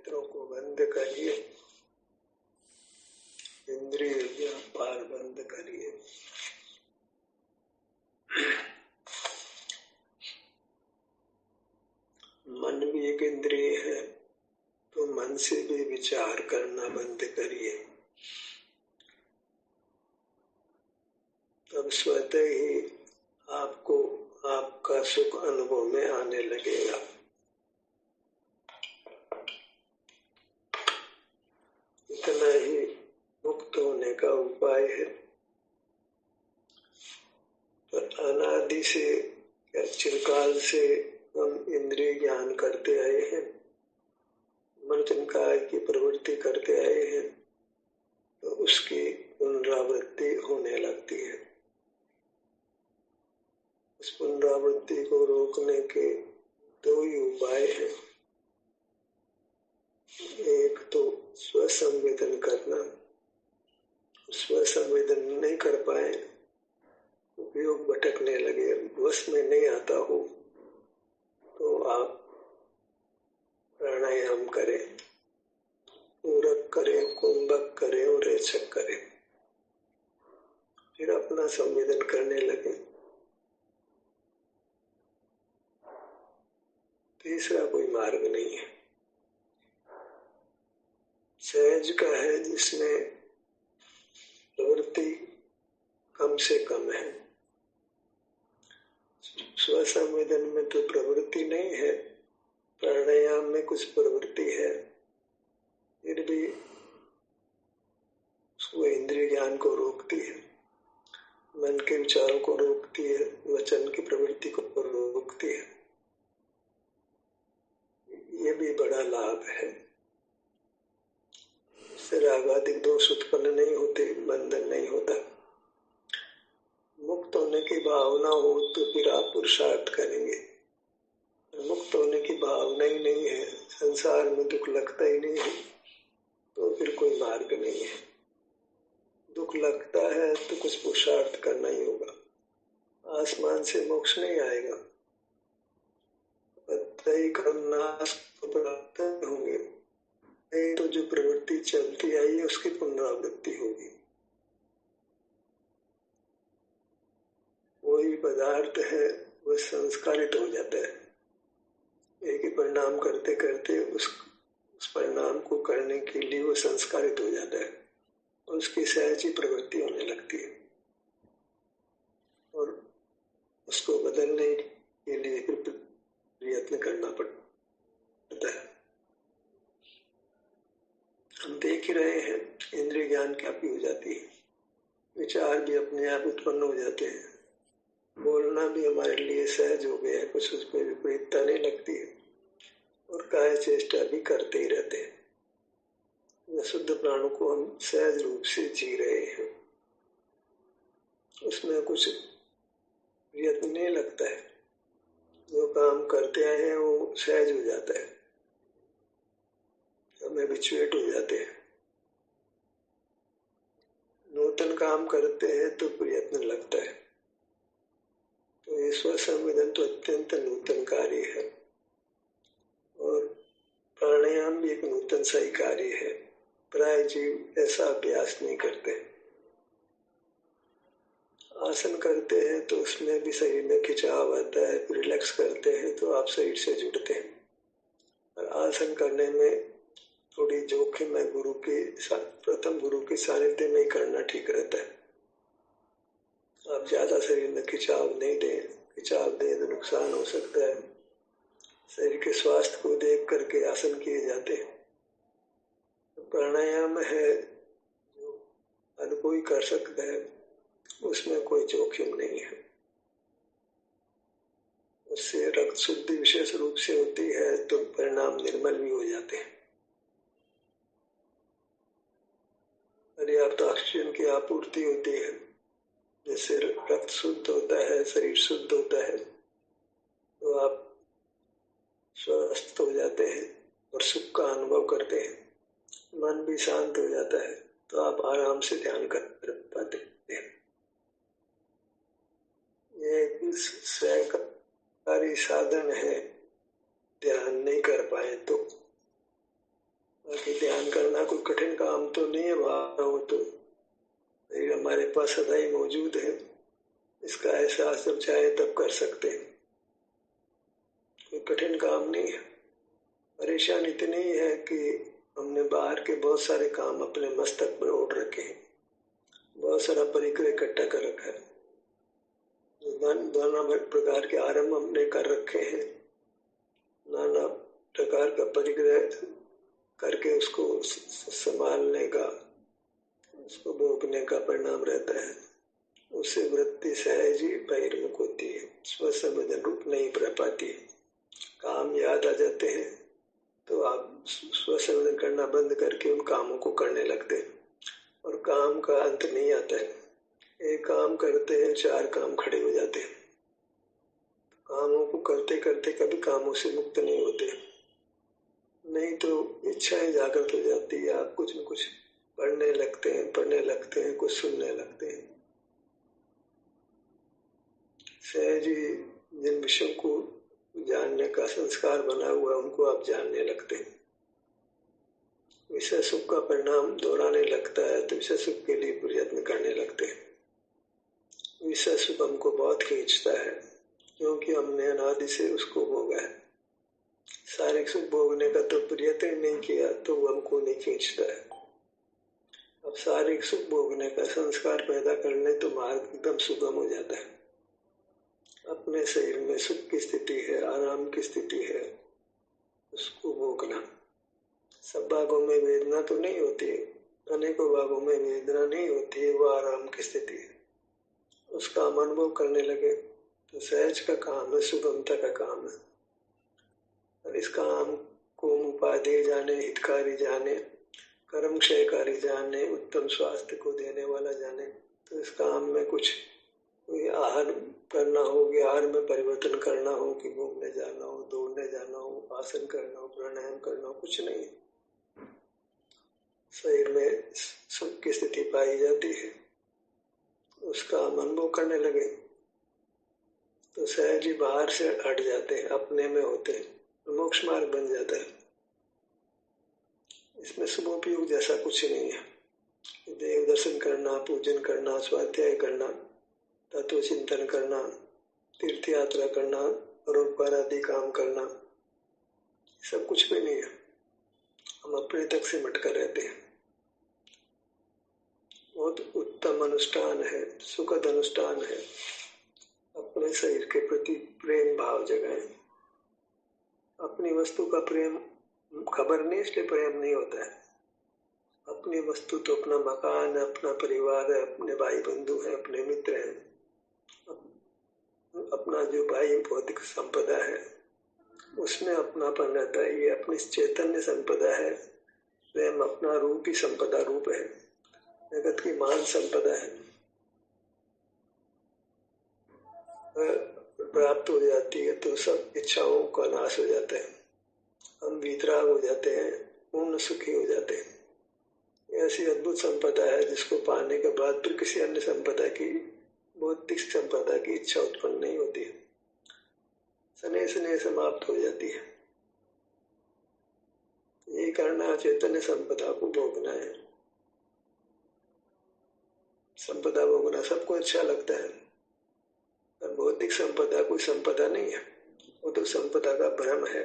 नेत्रों को बंद करिए, इंद्रिय व्यापार बंद करिए। मन भी एक इंद्रिय है, तो मन से भी विचार करना बंद करिए। तब स्वतः ही आपको आपका सुख अनुभव में आने लगेगा। इतना ही मुक्त होने का उपाय है। पर अनादि से या चिरकाल से हम इंद्रिय ज्ञान करते आए हैं, मनचनकाय की प्रवृत्ति करते आए हैं, तो उसकी पुनरावृत्ति होने लगती है। उस पुनरावृत्ति को रोकने के दो ही उपाय हैं। एक तो स्वसंवेदन करना। स्वसंवेदन नहीं कर पाए, उपयोग भटकने लगे, वश में नहीं आता हो, तो आप प्राणायाम करें, पूरक करें, कुंभक करें और रेचक करें। फिर अपना संवेदन करने लगे। तीसरा कोई मार्ग नहीं है। सहज का है जिसमें प्रवृत्ति कम से कम है। स्वसंवेदन में तो प्रवृत्ति नहीं है, प्राणायाम में कुछ प्रवृत्ति है, फिर भी उसको इंद्रिय ज्ञान को रोकती है, मन के विचारों को रोकती है, वचन की प्रवृत्ति को रोकती है। ये भी बड़ा लाभ है। इससे रागादिक दोष उत्पन्न नहीं होते, बंधन नहीं होता। मुक्त होने की भावना हो तो फिर आप पुरुषार्थ करेंगे। मुक्त होने की भावना ही नहीं है, संसार में दुख लगता ही नहीं है, तो फिर कोई मार्ग नहीं है। दुख लगता है तो कुछ पुरुषार्थ करना ही होगा। आसमान से मोक्ष नहीं आएगा। तय कर्मनाश प्राप्त होंगे, नहीं तो जो प्रवृत्ति चलती आई है उसकी पुनरावृत्ति होगी। वही पदार्थ है, वह संस्कारित हो जाता है। एक ही परिणाम करते करते उस परिणाम को करने के लिए वो संस्कारित हो जाता है और उसकी सहज ही प्रवृत्ति होने लगती है और उसको बदलने के लिए फिर प्रयत्न करना पड़ता है। हम देख ही रहे हैं, इंद्रिय ज्ञान क्या भी हो जाती है, विचार भी अपने आप उत्पन्न हो जाते हैं, बोलना भी हमारे लिए सहज हो गया है, कुछ उसमें विपरीतता नहीं लगती है और काय चेष्टा भी करते ही रहते हैं। शुद्ध प्राणों को हम सहज रूप से जी रहे हैं, उसमें कुछ प्रयत्न नहीं लगता है। जो काम करते आए हैं वो सहज हो जाता है, हम हैबिचुएट हो जाते हैं। नूतन काम करते हैं तो प्रयत्न लगता है। तो ये स्वसंवेदन तो अत्यंत नूतन कार्य है और प्राणायाम भी एक नूतन सा ही कार्य है। प्राय जीव ऐसा अभ्यास नहीं करते। आसन करते हैं तो उसमें भी शरीर में खिंचाव आता है, रिलैक्स करते हैं तो आप शरीर से जुड़ते हैं। और आसन करने में थोड़ी जोखिम है, प्रथम गुरु के सानिध्य में ही करना ठीक रहता है। आप ज्यादा शरीर में खिंचाव नहीं दें, खिंचाव दें तो नुकसान हो सकता है। शरीर के स्वास्थ्य को देख करके आसन किए जाते हैं। प्राणायाम है जो हर कोई कर सकता है, उसमें कोई जोखिम नहीं है। उससे रक्त शुद्धि विशेष रूप से होती है तो परिणाम निर्मल भी हो जाते हैं। पर्याप्त ऑक्सीजन की आपूर्ति होती है, जिससे रक्त शुद्ध होता है, शरीर शुद्ध होता है, तो आप स्वस्थ हो जाते हैं और सुख का अनुभव करते हैं। मन भी शांत हो जाता है तो आप आराम से ध्यान कर पाते हैं। ये सहकारी साधन है, ध्यान नहीं कर पाए तो। बाकी ध्यान करना कोई कठिन काम तो नहीं है, भावना हो तो हमारे पास सदा ही मौजूद है। इसका एहसास जब चाहे तब कर सकते हैं, कोई कठिन काम नहीं है। परेशानी इतनी है कि हमने बाहर के बहुत सारे काम अपने मस्तक पर ओढ़ रखे हैं, बहुत सारा परिग्रह इकट्ठा कर रखा है, नाना प्रकार के आरंभ हमने कर रखे हैं, नाना प्रकार का परिग्रह करके उसको संभालने का, उसको भोगने का परिणाम रहता है। उससे वृत्ति सहज ही बहिर्मुख होती है, स्वसंवेदन रूप नहीं रह पाती है। काम याद आ जाते हैं तो आप स्वसंवेदन करना बंद करके उन कामों को करने लगते हैं, और काम का अंत नहीं आता है। एक काम करते हैं, चार काम खड़े हो जाते हैं। कामों को करते करते कभी कामों से मुक्त नहीं होते, नहीं तो इच्छाएं जागृत हो जाती है। आप कुछ न कुछ पढ़ने लगते हैं, कुछ सुनने लगते हैं। सहज ही जिन विषयों को जानने का संस्कार बना हुआ उनको आप जानने लगते हैं। विषय सुख का परिणाम दोहराने लगता है तो विषय सुख के लिए प्रयत्न करने लगते हैं। विषय सुख हमको बहुत खींचता है क्योंकि हमने अनादि से उसको भोगा है। शारीरिक सुख भोगने का तो प्रयत्न ही नहीं किया तो वो हमको नहीं खींचता है। अब शारीरिक सुख भोगने का संस्कार पैदा कर ले तो मार्ग एकदम सुगम हो जाता है। अपने शरीर में सुख की स्थिति है, आराम की स्थिति है, उसको भोगना। सब भागों में वेदना तो नहीं होती है, अनेकों भागों में वेदना नहीं होती है, वो आराम की स्थिति है। उसका हम अनुभव करने लगे तो सहज का काम है, सुगमता का काम है। और इस काम को उपादेय जाने, हितकारी जाने, कर्म क्षयकारी जाने, उत्तम स्वास्थ्य को देने वाला जाने। तो इस काम में कुछ कोई आहार करना हो, आहार में परिवर्तन करना हो, कि घूमने जाना हो, दौड़ने जाना हो, आसन करना हो, प्राणायाम करना हो, कुछ नहीं। शरीर में सुख की स्थिति पाई जाती है, उसका हम अनुभव करने लगे तो सहज ही बाहर से हट जाते हैं, अपने में होते हैं, मोक्ष मार्ग बन जाता है। इसमें शुभोपयोग जैसा कुछ नहीं है। देव दर्शन करना, पूजन करना, स्वाध्याय करना, तत्व चिंतन करना, तीर्थ यात्रा करना, परोपकार आदि काम करना, सब कुछ भी नहीं है। हम अपने तक से मटकर रहते हैं। बहुत उत्तम अनुष्ठान है, सुखद अनुष्ठान है। अपने शरीर के प्रति प्रेम भाव जगाएं। अपनी वस्तु का प्रेम खबर नहीं, इसलिए प्रेम नहीं होता है। अपनी वस्तु तो अपना मकान है, अपना परिवार है, अपने भाई बंधु हैं, अपने मित्र हैं, अपना जो भाई भौतिक संपदा है उसमें अपनापन रहता है। ये अपनी चैतन्य संपदा है। प्रेम अपना रूप ही संपदा रूप है, जगत की मान संपदा है। प्राप्त हो जाती है तो सब इच्छाओं का नाश हो जाता है, हम वीतराग हो जाते हैं, पूर्ण सुखी हो जाते हैं। ऐसी अद्भुत संपदा है जिसको पाने के बाद फिर किसी अन्य संपदा की, भौतिक संपदा की इच्छा उत्पन्न नहीं होती है, स्नेह स्नेह समाप्त हो जाती है। ये करना चैतन्य संपदा को भोगना है। संपदा भोगना सबको अच्छा लगता है, पर भौतिक संपदा कोई संपदा नहीं है, वो तो संपदा का भ्रम है।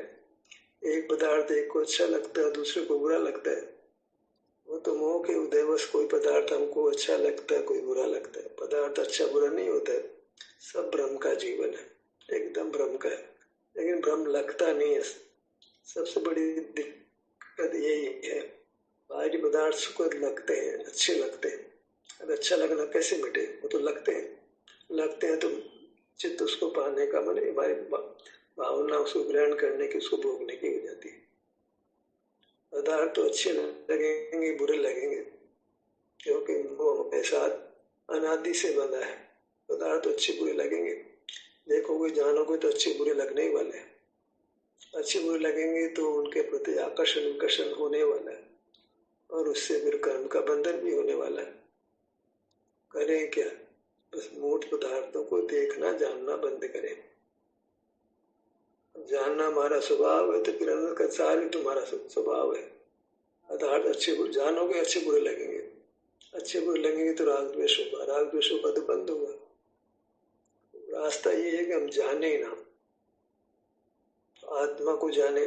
एक पदार्थ एक को अच्छा लगता है, दूसरे को बुरा लगता है। वो तो मोह के उदयवश कोई पदार्थ हमको अच्छा लगता है, कोई बुरा लगता है। पदार्थ अच्छा बुरा नहीं होता है, सब भ्रम का जीवन है, एकदम भ्रम का है। लेकिन भ्रम लगता नहीं है। सबसे बड़ी दिक्कत यही है, बाहरी पदार्थ सुखद लगते हैं, अच्छे लगते हैं। अब अच्छा लगना कैसे मिटे? वो तो लगते हैं तो चित्त उसको पाने का मन, हमारी भावना उसको ग्रहण करने की, उसको भोगने की हो जाती है। पदार्थ तो अच्छे लगेंगे, बुरे लगेंगे, क्योंकि वो हमारे साथ अनादि से बंधा है। पदार्थ तो अच्छे बुरे लगेंगे, देखोगे जानोगे तो अच्छे बुरे लगने ही वाले हैं। अच्छे बुरे लगेंगे तो उनके प्रति आकर्षण विकर्षण होने वाला है, और उससे फिर कर्म का बंधन भी होने वाला है। करें क्या? बस मूर्त पदार्थों को देखना जानना बंद करें। जानना हमारा स्वभाव है तो फिर अंदर का सार भी तुम्हारा स्वभाव है। अर्थात अच्छे बुरे जानोगे, अच्छे बुरे लगेंगे, अच्छे बुरे लगेंगे तो राग द्वेष होगा, राग द्वेष होगा तो बंद होगा। रास्ता ये है कि हम जाने ही ना, आत्मा को जाने।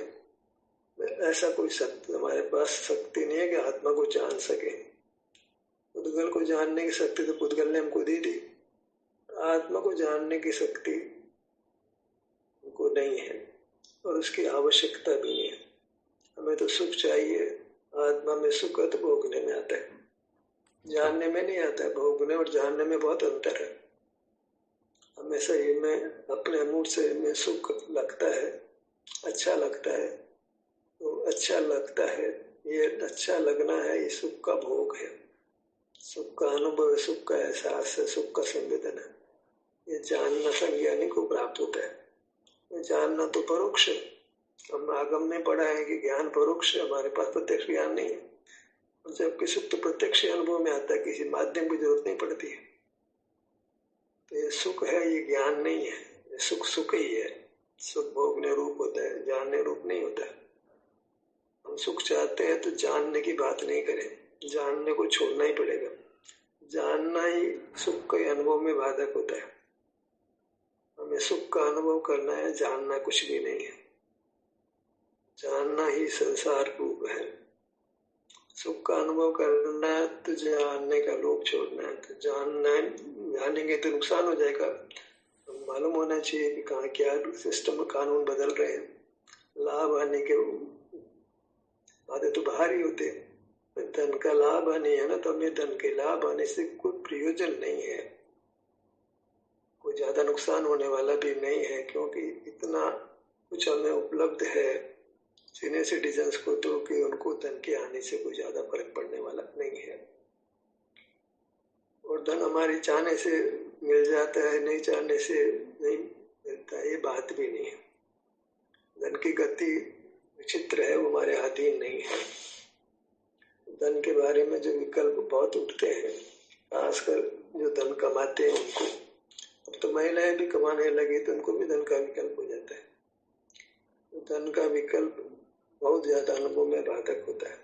ऐसा कोई शक्ति हमारे पास शक्ति नहीं है कि आत्मा को जान सके। पुद्गल को जानने की शक्ति तो पुद्गल ने हमको दी थी, आत्मा को जानने की शक्ति हमको नहीं है और उसकी आवश्यकता भी नहीं है। हमें तो सुख चाहिए, आत्मा में सुख है तो भोगने में आता है, जानने में नहीं आता है। भोगने और जानने में बहुत अंतर है। हमें शरीर में, अपने मूड शरीर में सुख लगता है, अच्छा लगता है, तो अच्छा लगता है, ये अच्छा लगना है, ये सुख का भोग है, सुख का अनुभव है, सुख का एहसास है, सुख का संवेदन है। ये जानना संज्ञानी को प्राप्त होता है। ये जानना तो परोक्ष है। हम आगम में पढ़ा है कि ज्ञान परोक्ष है, हमारे पास प्रत्यक्ष ज्ञान नहीं है। और जबकि सुख तो प्रत्यक्ष अनुभव में आता है, किसी माध्यम की जरूरत नहीं पड़ती है। तो ये सुख है, ये ज्ञान नहीं है। ये सुख सुख ही है। सुख भोगने रूप होता है, जानने रूप नहीं होता। हम सुख चाहते हैं तो जानने की बात नहीं करें, जानने को छोड़ना ही पड़ेगा। जानना ही सुख के अनुभव में बाधक होता है। हमें सुख का अनुभव करना है, जानना कुछ भी नहीं है। जानना ही संसार रूप है। सुख का अनुभव करना है तो जानने का लोभ छोड़ना है। तो जानेंगे तो नुकसान हो जाएगा। मालूम होना चाहिए कि कहाँ क्या सिस्टम कानून बदल रहे हैं। लाभ आने के बातें तो बाहर ही होते हैं। धन का लाभ आने है ना, तो हमें धन के लाभ आने से कोई प्रयोजन नहीं है, कोई ज्यादा नुकसान होने वाला भी नहीं है, क्योंकि इतना कुछ हमें उपलब्ध है सीनियर सिटीजन्स को, तो कि उनको धन के आने से कोई ज्यादा फर्क पड़ने वाला नहीं है। और धन हमारी चाहने से मिल जाता है, नहीं चाहने से नहीं मिलता, ये बात भी नहीं है। धन की गति विचित्र है, वो हमारे अधीन नहीं है। धन के बारे में जो विकल्प बहुत उठते हैं, खासकर जो धन कमाते हैं उनको। अब तो महिलाएं भी कमाने लगी तो उनको भी धन का विकल्प हो जाता है। धन का विकल्प बहुत ज्यादा अनुभव में बाधक होता है।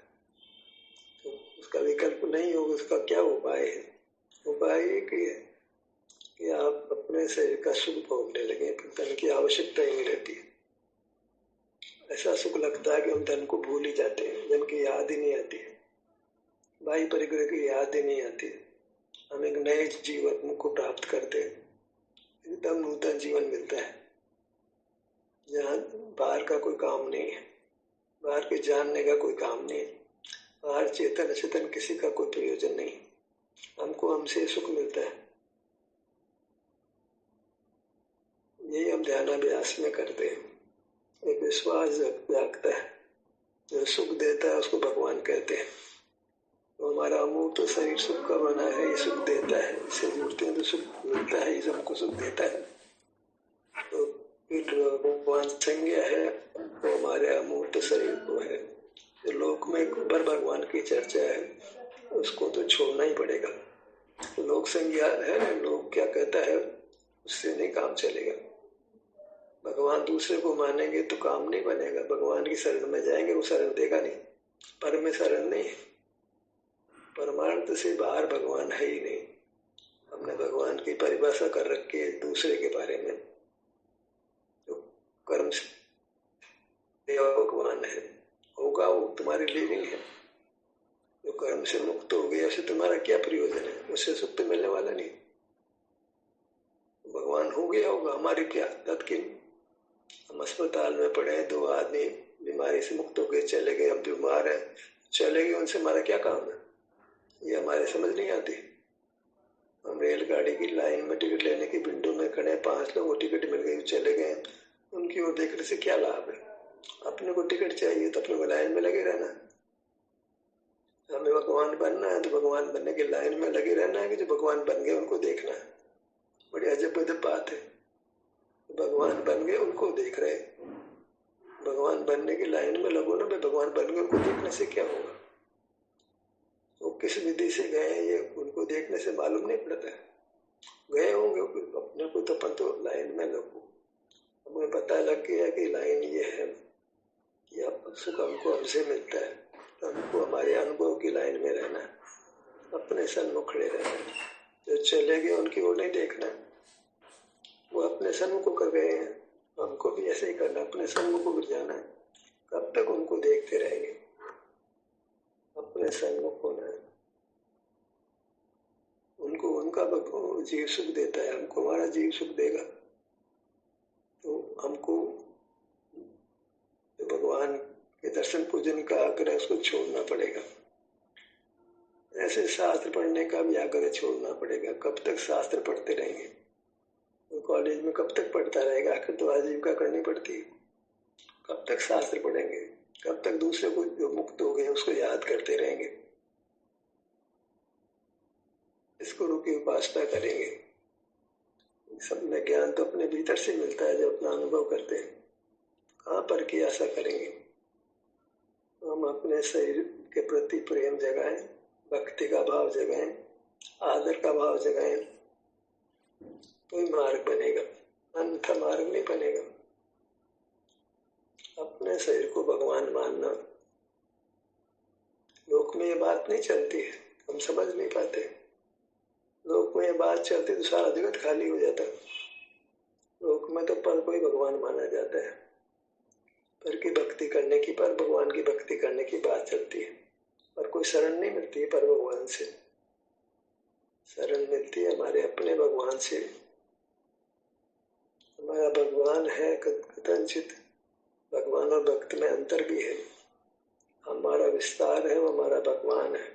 तो उसका विकल्प नहीं होगा, उसका क्या उपाय है? उपाय एक ही है कि आप अपने शरीर का सुख भोगने लगे, फिर धन की आवश्यकता ही नहीं रहती है। ऐसा सुख लगता है कि हम धन को भूल ही जाते हैं, धन की याद ही नहीं आती है, भाई परिग्रह की याद ही नहीं आती है। हम एक नए जीवन को प्राप्त करते हैं, एकदम नूतन जीवन मिलता है जहाँ बाहर का कोई काम नहीं है, बाहर के जानने का कोई काम नहीं है, बाहर चेतन अचेतन किसी का कोई प्रयोजन नहीं। हमको हमसे सुख मिलता है। यही हम ध्यानाभ्यास में करते हैं। एक विश्वास जागता है, जो सुख देता है उसको भगवान कहते हैं। तो हमारा अमूर्त तो शरीर सुख का बना है, ये सुख देता है, इससे जुड़ते हैं तो सुख मिलता है, ये हमको सुख देता है। तो फिर भगवान संज्ञा है वो हमारे अमूर्त शरीर को है। जो लोक में पर भगवान की चर्चा है उसको तो छोड़ना ही पड़ेगा। लोक संज्ञा है ना, लोग क्या कहता है उससे नहीं काम चलेगा। भगवान दूसरे को मानेंगे तो काम नहीं बनेगा। भगवान की शरण में जाएंगे, वो शरण देगा नहीं, पर में शरण नहीं है। परमार्थ से बाहर भगवान है ही नहीं। हमने भगवान की परिभाषा कर रखी है दूसरे के बारे में। तो कर्म से भगवान है, होगा वो तुम्हारे लिए नहीं है। जो कर्म से मुक्त हो गया उससे तुम्हारा क्या प्रयोजन है? उससे सुख तो मिलने वाला नहीं। भगवान हो गया होगा, हमारी क्या तत्किन। हम अस्पताल में पड़े, 2 आदमी बीमारी से मुक्त होकर चले गए, हम बीमार हैं, चले गए, उनसे हमारा क्या काम है? ये हमारे समझ नहीं आती। हम रेलगाड़ी की लाइन में टिकट लेने की विंडो में खड़े, 5 लोगों को टिकट मिल गई, चले गए, उनकी ओर देखने से क्या लाभ है? अपने को टिकट चाहिए तो अपने को लाइन में लगे रहना। हमें भगवान बनना है तो भगवान बनने की लाइन में लगे रहना है, कि जो भगवान बन गए उनको देखना है। बड़ी अजब अजब बात है। भगवान बन गए उनको देख रहे, भगवान बनने की लाइन में लगो ना। भाई भगवान बन गए उनको देखने से क्या होगा? वो किस विधि से गए ये उनको देखने से मालूम नहीं पड़ता है। गए होंगे अपने को, तो अपन तो लाइन में लगो। हमें पता लग गया कि लाइन ये है कि अब सुख हमको हमसे मिलता है, तो हमको हमारे अनुभव की लाइन में रहना है, अपने सन्मुख खड़े रहना है। जो चले गए उनकी ओर नहीं देखना, वो अपने सन्मुख कर गए हैं, हमको भी ऐसे ही करना, अपने सन्मुख को जाना है। कब तक उनको देखते रहेंगे? अपने सन्मुख होना है। उनको उनका जीव सुख देता है, हमको हमारा जीव सुख देगा। तो हमको भगवान के दर्शन पूजन का आग्रह उसको छोड़ना पड़ेगा। ऐसे शास्त्र पढ़ने का भी आग्रह छोड़ना पड़ेगा। कब तक शास्त्र पढ़ते रहेंगे? तो कॉलेज में कब तक पढ़ता रहेगा? आखिर तो आजीविका करनी पड़ती है। कब तक शास्त्र पढ़ेंगे? कब तक दूसरे को जो मुक्त हो गए उसको याद करते रहेंगे? इस गुरु की उपासना करेंगे। सब में ज्ञान तो अपने भीतर से मिलता है जब अपना अनुभव करते हैं। कहाँ पर की आशा करेंगे? तो हम अपने शरीर के प्रति प्रेम जगाएं, भक्ति का भाव जगाएं, आदर का भाव जगाएं, तो ही मार्ग बनेगा, अन्यथा मार्ग नहीं बनेगा। अपने शरीर को भगवान मानना, लोक में ये बात नहीं चलती है, हम समझ नहीं पाते। लोक में ये बात चलती तो सारा जगत खाली हो जाता। लोक में तो पर कोई भगवान माना जाता है, पर की भक्ति करने की, पर भगवान की भक्ति करने की बात चलती है, पर कोई शरण नहीं मिलती है पर भगवान से। शरण मिलती है हमारे अपने भगवान से। हमारा भगवान है कथनचित, भगवान और भक्त में अंतर भी है। हमारा विस्तार है, वो हमारा भगवान है।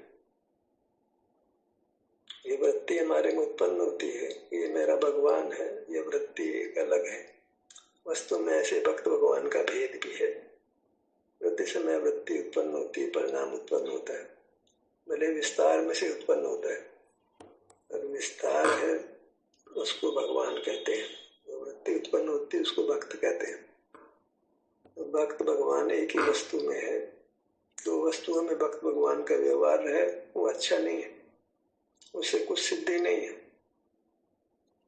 ये वृत्ति हमारे में उत्पन्न होती है, ये मेरा भगवान है, ये वृत्ति एक अलग है। वस्तु में ऐसे भक्त भगवान का भेद भी है। वृत्ति समय वृत्ति उत्पन्न होती है, परिणाम उत्पन्न होता है, भले विस्तार में से उत्पन्न होता है। और विस्तार है उसको भगवान कहते हैं, वृत्ति उत्पन्न होती है उसको भक्त कहते हैं। तो भक्त भगवान एक ही वस्तु में है। दो वस्तुओं में भक्त भगवान का व्यवहार है, वो अच्छा नहीं है, उससे कुछ सिद्धि नहीं है।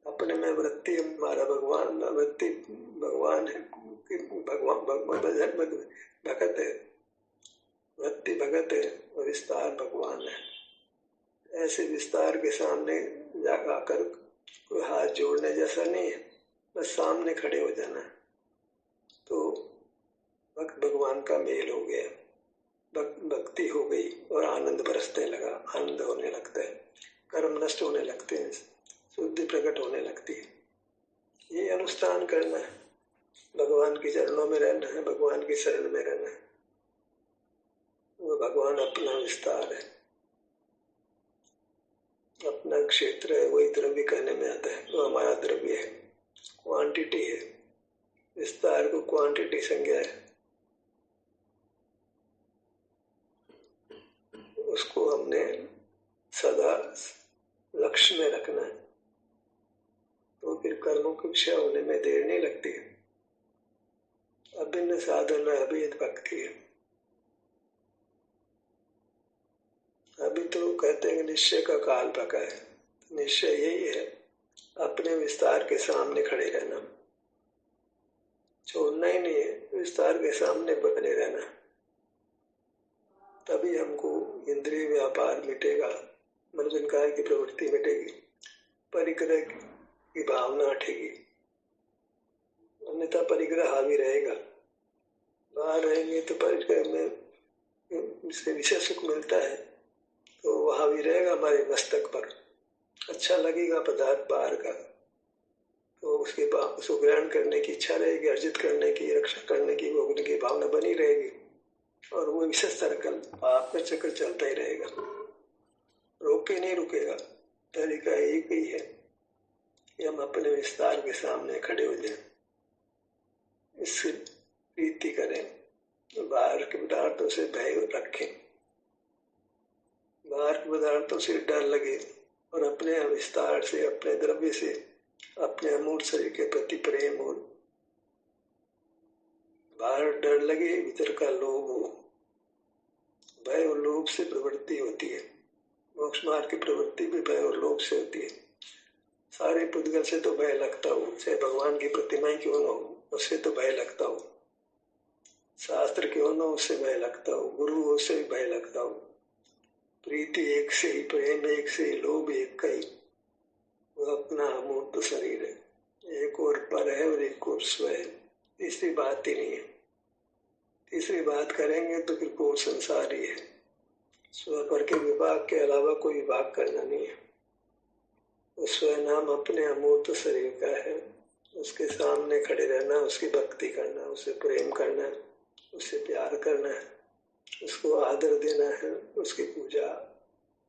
अपने में वृत्ति हमारा भगवान, वृत्ति भगवान है, भगवान भगत है, वृत्ति भगत है और विस्तार भगवान है। ऐसे विस्तार के सामने जाकर कोई हाथ जोड़ने जैसा नहीं है, बस सामने खड़े हो जाना। तो भक्त भगवान का मेल हो गया, भक्ति हो गई और आनंद बरसने लगा, आनंद होने लगता है, कर्म नष्ट होने लगते हैं, शुद्धि प्रकट होने लगती है। ये अनुष्ठान करना है, भगवान के चरणों में रहना है, भगवान की शरण में रहना है। वो भगवान अपना विस्तार है, अपना क्षेत्र है, वही द्रव्य कहने में आता है। वो हमारा द्रव्य है, क्वांटिटी है। विस्तार को क्वांटिटी संज्ञा है, उसको हमने सदा लक्ष्य में रखना है, तो फिर कर्मों की क्षय होने में देर नहीं लगती है। अभिन्न साधन है, अभेद भक्ति है। अभी तो कहते हैं निश्चय का काल पका है। निश्चय यही है, अपने विस्तार के सामने खड़े रहना, छोड़ना ही नहीं है, विस्तार के सामने बने रहना। तभी हमको इंद्रिय व्यापार मिटेगा, मन विकार की प्रवृत्ति मिटेगी, परिग्रह की भावना हटेगी। अन्यथा परिग्रह हावी रहेगा। बाहर रहेंगे तो परिग्रह में से विशेष सुख मिलता है, तो वह हावी रहेगा हमारे मस्तक पर। अच्छा लगेगा पदार्थ बाहर का, तो उसके उसको ग्रहण करने की इच्छा रहेगी, अर्जित करने की, रक्षा करने की, भोगने की भावना बनी रहेगी, और वो विशेष सर्कल पाप का चक्कर चलता ही रहेगा, रोक के नहीं रुकेगा। तरीका एक ही है कि हम अपने विस्तार के सामने खड़े हो जाएं, इससे प्रीति करें, बाहर के पदार्थों से भय रखें, बाहर के पदार्थों से डर लगे, और अपने विस्तार से, अपने द्रव्य से, अपने अमूर्त शरीर के प्रति प्रेम हो। बाहर डर लगे, भीतर का लोभ हो। भय और लोभ से प्रवृत्ति होती है, मोक्ष मार्ग की प्रवृत्ति भी भय और लोभ से होती है। सारे पुद्गल से तो भय लगता हो, चाहे भगवान की प्रतिमा ही क्यों न हो, उससे तो भय लगता हो। शास्त्र क्यों ना उससे भय लगता हो, गुरु उससे भी भय लगता हो। प्रीति एक से ही, प्रेम एक से ही, लोभ एक का ही, वो अपना अमूर्त शरीर है। एक और पर है और एक और स्व है, तीसरी बात ही नहीं है। तीसरी बात करेंगे तो फिर वो संसार ही है। स्व पर के विभाग के अलावा कोई विभाग करना नहीं है। तो स्व नाम अपने अमूर्त शरीर का है। उसके सामने खड़े रहना, उसकी भक्ति करना, उसे प्रेम करना, उससे प्यार करना है, उसको आदर देना है, उसकी पूजा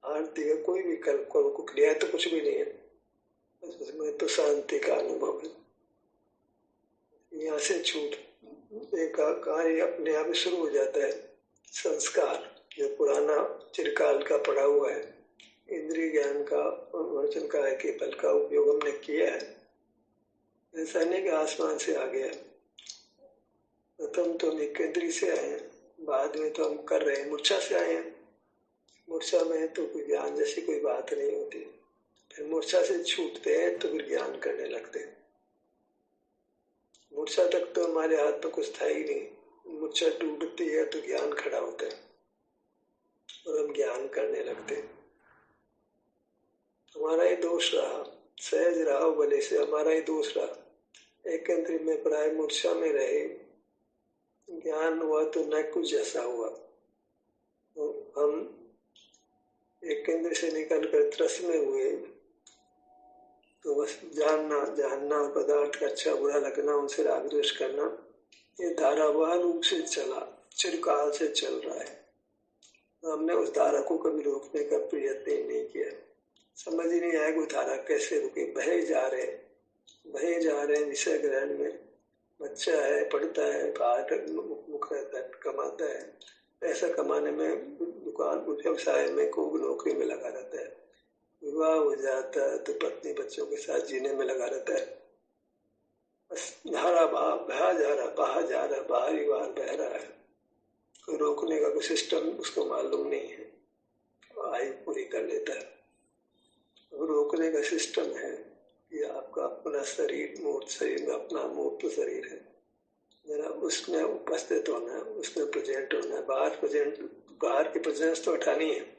आरती का कोई विकल्प को क्रिया तो कुछ भी नहीं है। बस उसमें तो शांति का अनुभव है। यहाँ से छूट का कार्य अपने आप शुरू हो जाता है। संस्कार जो पुराना चिरकाल का पड़ा हुआ है, इंद्रिय ज्ञान का, वचन का, केवल का उपयोग हमने किया है। ऐसा नहीं कि आसमान से आ गया। प्रथम तो हम केंद्रीय से आए हैं, बाद में तो हम कर रहे हैं, मूर्छा से आए हैं। मूर्छा में तो कोई ज्ञान जैसी कोई बात नहीं होती। फिर मूर्छा से छूटते हैं तो फिर ज्ञान करने लगते हैं। मूर्छा तक तो हमारे हाथ में कुछ था ही नहीं। मूर्छा टूटती है तो ज्ञान खड़ा होता है और हम ज्ञान करने लगते हैं। हमारा ही दोष रहा, सहज रहा भले से, हमारा ही दोष रहा। एक इंद्रिय में प्राय मूर्छा में रहे, ज्ञान हुआ तो न कुछ जैसा हुआ। तो हम एक इंद्रिय से निकल कर त्रस में हुए तो बस जानना और पदार्थ का अच्छा बुरा लगना, उनसे राग द्वेष करना, ये धारावाह रूप से चला, चिरकाल से चल रहा है। तो हमने उस धारा को कभी रोकने का प्रयत्न ही नहीं किया। समझ ही नहीं आया वो धारा कैसे रुके। बहे जा रहे विषय ग्रहण में। बच्चा है, पढ़ता है, बाहर मुख रहता है, कमाता है, पैसा कमाने में, दुकान व्यवसाय में, कोई नौकरी में लगा रहता है। विवाह हो जाता है तो पत्नी बच्चों के साथ जीने में लगा रहता है। बस धारा बहा जा रहा, बाहर ही बाहर बह रहा है। कोई रोकने का कोई सिस्टम उसको मालूम नहीं है, आयु पूरी कर लेता है। रोकने का सिस्टम है कि आपका अपना शरीर, मूर्त शरीर में अपना मूर्त शरीर है, जरा उसमें उपस्थित होना, उसमें प्रेजेंट होना। बाहर की प्रेजेंस तो हटानी है।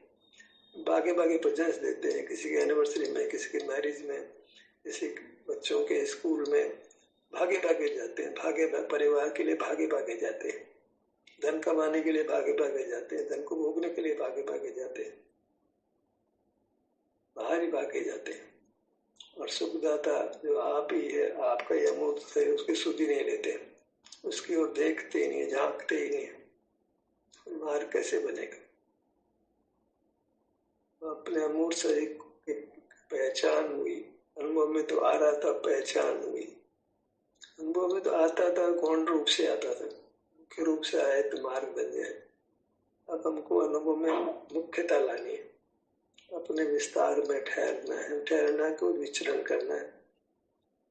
बागे प्रेजेंस देते हैं, किसी की एनिवर्सरी में, किसी की मैरिज में, किसी बच्चों के स्कूल में भागे जाते हैं। परिवार के लिए भागे जाते हैं, धन कमाने के लिए भागे जाते हैं, धन को भोगने के लिए भागे जाते हैं, बाहर ही भागे जाते हैं। और सुखदाता जो आप ही है, आपका ही अमूर्त शरीर, उसकी सुधि नहीं लेते, उसकी ओर देखते ही नहीं, झांकते ही नहीं। मार्ग कैसे बनेगा? अपने अमूर्त शरीर की पहचान हुई, अनुभव में तो आ रहा था, पहचान हुई। अनुभव में तो आता था, गौण रूप से आता था, मुख्य रूप से आए तो मार्ग बन जाए। अब हमको अनुभव में मुख्यता लानी है, अपने विस्तार में ठहरना को विचरण करना है,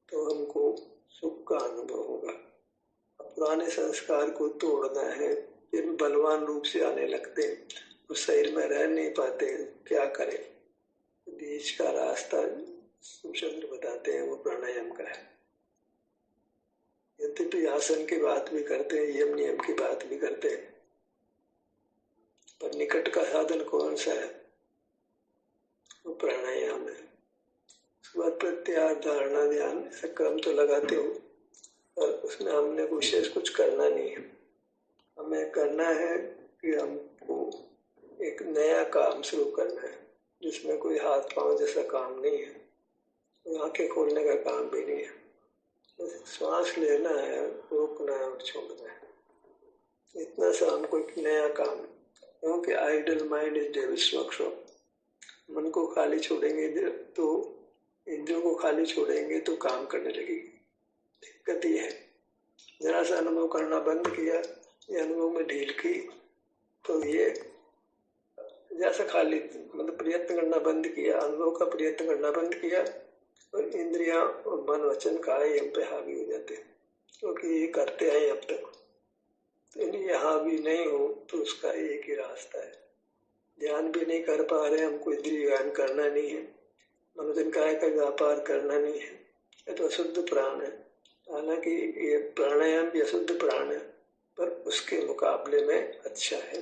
तो हमको सुख का अनुभव होगा। पुराने संस्कार को तोड़ना है, फिर बलवान रूप से आने लगते हैं, उस शरीर में रह नहीं पाते, क्या करें? बीच का रास्ता सुचंद्र बताते हैं, वो प्राणायाम का है। यद्यपि आसन की बात भी करते हैं, यम नियम की बात भी करते हैं, पर निकट का साधन कौन सा है? वो प्राणायाम है। उसके बाद प्रत्याहार, धारणा, ध्यान, ऐसा क्रम तो लगाते हो, पर उसमें हमने विशेष कुछ करना नहीं है। हमें करना है कि हमको एक नया काम शुरू करना है, जिसमें कोई हाथ पांव जैसा काम नहीं है, आंखें खोलने का काम भी नहीं है। बस श्वास लेना है, रोकना है और छोड़ना है। इतना सा हमको एक नया काम, क्योंकि idle mind is devil's workshop. मन को खाली छोड़ेंगे तो, इंद्रियों को खाली छोड़ेंगे तो काम करने लगेगी। दिक्कत ये है, जरा सा अनुभव करना बंद किया, ये अनुभव में ढील की, तो ये जैसा खाली, मतलब प्रयत्न करना बंद किया, अनुभव का प्रयत्न करना बंद किया, और इंद्रियां और मन वचन काया हम पे हावी हो जाते हैं, क्योंकि ये करते हैं अब तक। तो इन्हें हावी नहीं हो तो उसका एक ही रास्ता है, ध्यान भी नहीं कर पा रहे, हमको इंद्रिय ज्ञान करना नहीं है, मनोजन काय का व्यापार करना नहीं है, ये तो अशुद्ध प्राण है। हालांकि ये प्राणायाम भी अशुद्ध प्राण है, पर उसके मुकाबले में अच्छा है।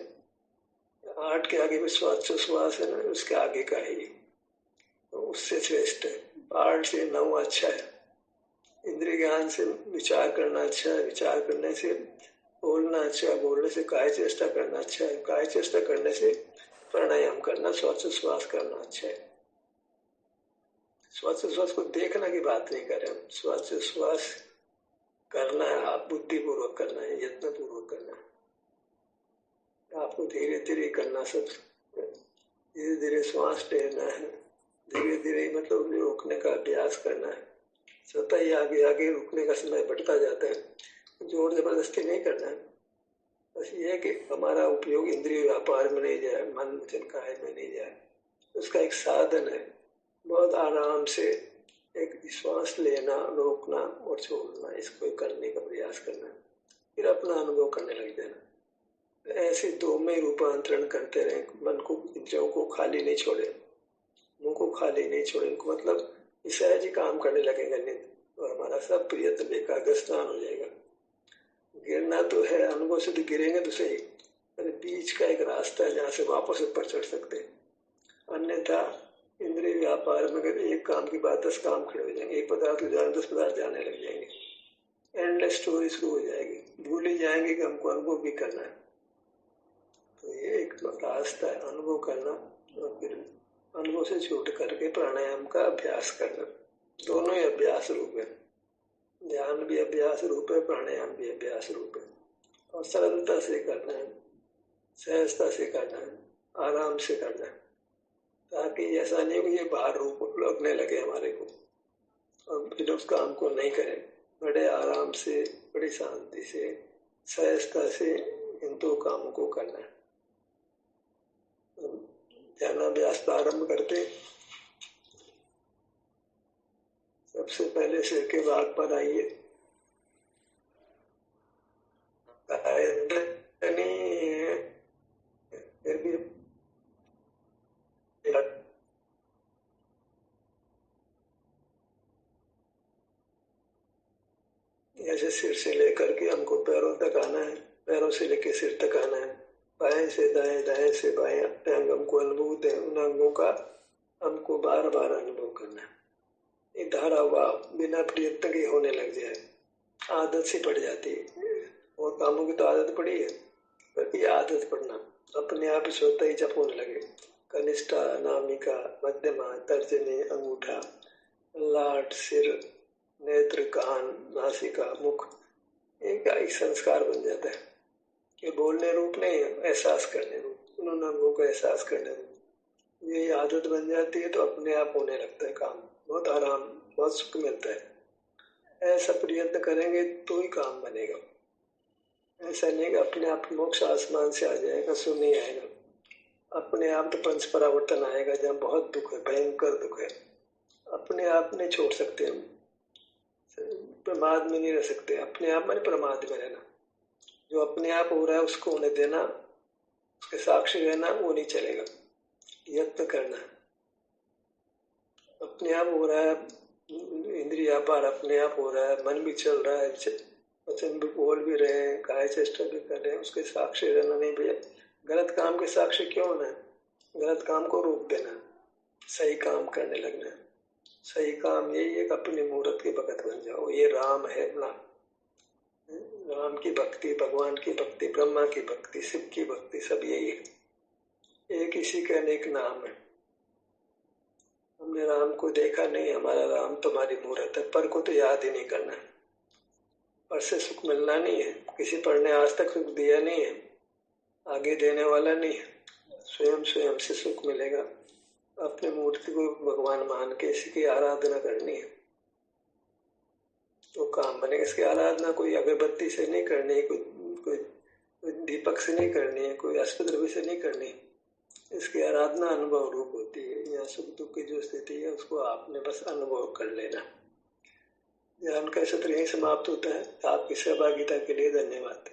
8 के आगे भी श्वासोच्छ्वास है ना, उसके आगे का है ये, तो उससे श्रेष्ठ है। 8 से 9 अच्छा है। इंद्रिय ज्ञान से विचार करना अच्छा है, विचार करने से बोलना अच्छा है, बोलने से काय चेष्टा करना अच्छा है, काय चेष्टा करने से प्राणायाम करना, श्वासोच्छ्वास करना अच्छा है। श्वासोच्छ्वास को देखना की बात नहीं कर रहे हम, श्वासोच्छ्वास करना है, आप बुद्धिपूर्वक करना है, यत्न पूर्वक करना है। आपको धीरे धीरे करना, सब धीरे धीरे श्वास टेरना है, धीरे धीरे मतलब रोकने का अभ्यास करना है। स्वतः ही आगे आगे रुकने का समय बढ़ता जाता है, जोर जबरदस्ती नहीं करना है। बस ये है कि हमारा उपयोग इंद्रिय व्यापार में नहीं जाए, मन वचन काया में नहीं जाए। उसका एक साधन है, बहुत आराम से एक श्वास लेना, रोकना और छोड़ना, इसको करने का प्रयास करना, फिर अपना अनुभव करने लग जाना। ऐसे 2 में रूपांतरण करते रहे, मन को, इंद्रियों को खाली नहीं छोड़े, मुंह को खाली नहीं छोड़े, इनको मतलब सहज ही काम करने लगेगा नहीं, और हमारा सब प्रयत्न बेकार स्नान हो जाएगा। गिरना तो है, अनुभव से तो गिरेंगे तो सही, पर बीच का एक रास्ता है जहाँ से वापस ऊपर चढ़ सकते हैं। अन्यथा इंद्रिय व्यापार में अगर एक काम के बाद 10 काम खड़े हो जाएंगे, एक पदार्थ हो जाए 10 पदार्थ जाने लग जाएंगे, एंडलेस स्टोरी शुरू हो जाएगी, भूल ही जाएंगे कि हमको अनुभव भी करना है। तो ये एक रास्ता है, अनुभव करना और फिर अनुभव से छूट करके प्राणायाम का अभ्यास करना। दोनों ही अभ्यास रूप है, ध्यान भी अभ्यास रूप है, प्राणायाम भी अभ्यास रूप है। और सरलता से करना है, सहजता से करना है, आराम से करना है, ताकि ऐसा नहीं हो कि ये भार रूप लगने लगे हमारे को और फिर उस काम को नहीं करें। बड़े आराम से, बड़ी शांति से, सहजता से इन 2 कामों को करना है। ध्यानाभ्यास प्रारंभ करते, सबसे पहले सिर के भाग पर आइए, फिर भी ऐसे सिर से लेकर के हमको पैरों तक आना है, पैरों से लेकर सिर तक आना है, बाएं से दाएं, दाएं से बाएं, अपने अंग हमको अनुभूत है, उन अंगों का हमको बार बार अनुभव करना है। ये धारा हुआ बिना प्रयत्न के होने लग जाए, आदत से पड़ जाती है। और कामों की तो आदत पड़ी है, पर ये आदत पड़ना अपने आप स्वतः ही जप होने लगे। कनिष्ठा, नामिका, मध्यमा, तर्जनी, अंगूठा, लाट, सिर, नेत्र, कान, नासिका, मुख, एक संस्कार बन जाता है कि बोलने रूप नहीं है, एहसास करने रूप, उन अंगों का एहसास करने रूप। ये आदत बन जाती है तो अपने आप होने लगता है काम, बहुत आराम, बहुत सुख मिलता है। ऐसा प्रयत्न करेंगे तो ही काम बनेगा। ऐसा नहीं कि अपने आप मोक्ष आसमान से आ जाएगा, सो नहीं आएगा। अपने आप तो पंच परावर्तन आएगा जहाँ बहुत दुख है, भयंकर दुख है। अपने आप नहीं छोड़ सकते हम, प्रमाद में नहीं रह सकते। अपने आप में प्रमाद में रहना, जो अपने आप हो रहा है उसको होने देना, उसके साक्षी रहना, वो नहीं चलेगा। यत्न करना, अपने आप हो रहा है, इंद्रिय व्यापार अपने आप हो रहा है, मन भी चल रहा है, वचन भी बोल भी रहे हैं, काय चेष्टा भी कर रहे हैं, उसके साक्षी रहना नहीं। भैया गलत काम के साक्षी क्यों होना है? गलत काम को रोक देना, सही काम करने लगना। सही काम यही है कि अपने मूर्त के भगत बन जाओ। ये राम है ना, राम की भक्ति, भगवान की भक्ति, ब्रह्मा की भक्ति, शिव की भक्ति, सब यही है। एक इसी का अनेक नाम है। हमने राम को देखा नहीं, हमारा राम तुम्हारी मूर्त है। पर को तो याद ही नहीं करना है, पर से सुख मिलना नहीं है। किसी पर ने आज तक सुख दिया नहीं है, आगे देने वाला नहीं है। स्वयं स्वयं से सुख मिलेगा। अपने मूर्ति को भगवान मान के इसकी आराधना करनी है तो काम बनेगा। इसकी आराधना कोई अगरबत्ती से नहीं करनी है, कोई दीपक से नहीं करनी है, कोई अस्पद्रव्य से नहीं करनी है। इसकी आराधना अनुभव रूप होती है। यहाँ सुख दुख की जो स्थिति है उसको आपने बस अनुभव कर लेना। ध्यान का सत्र यही समाप्त होता है। आपकी सहभागिता के लिए धन्यवाद।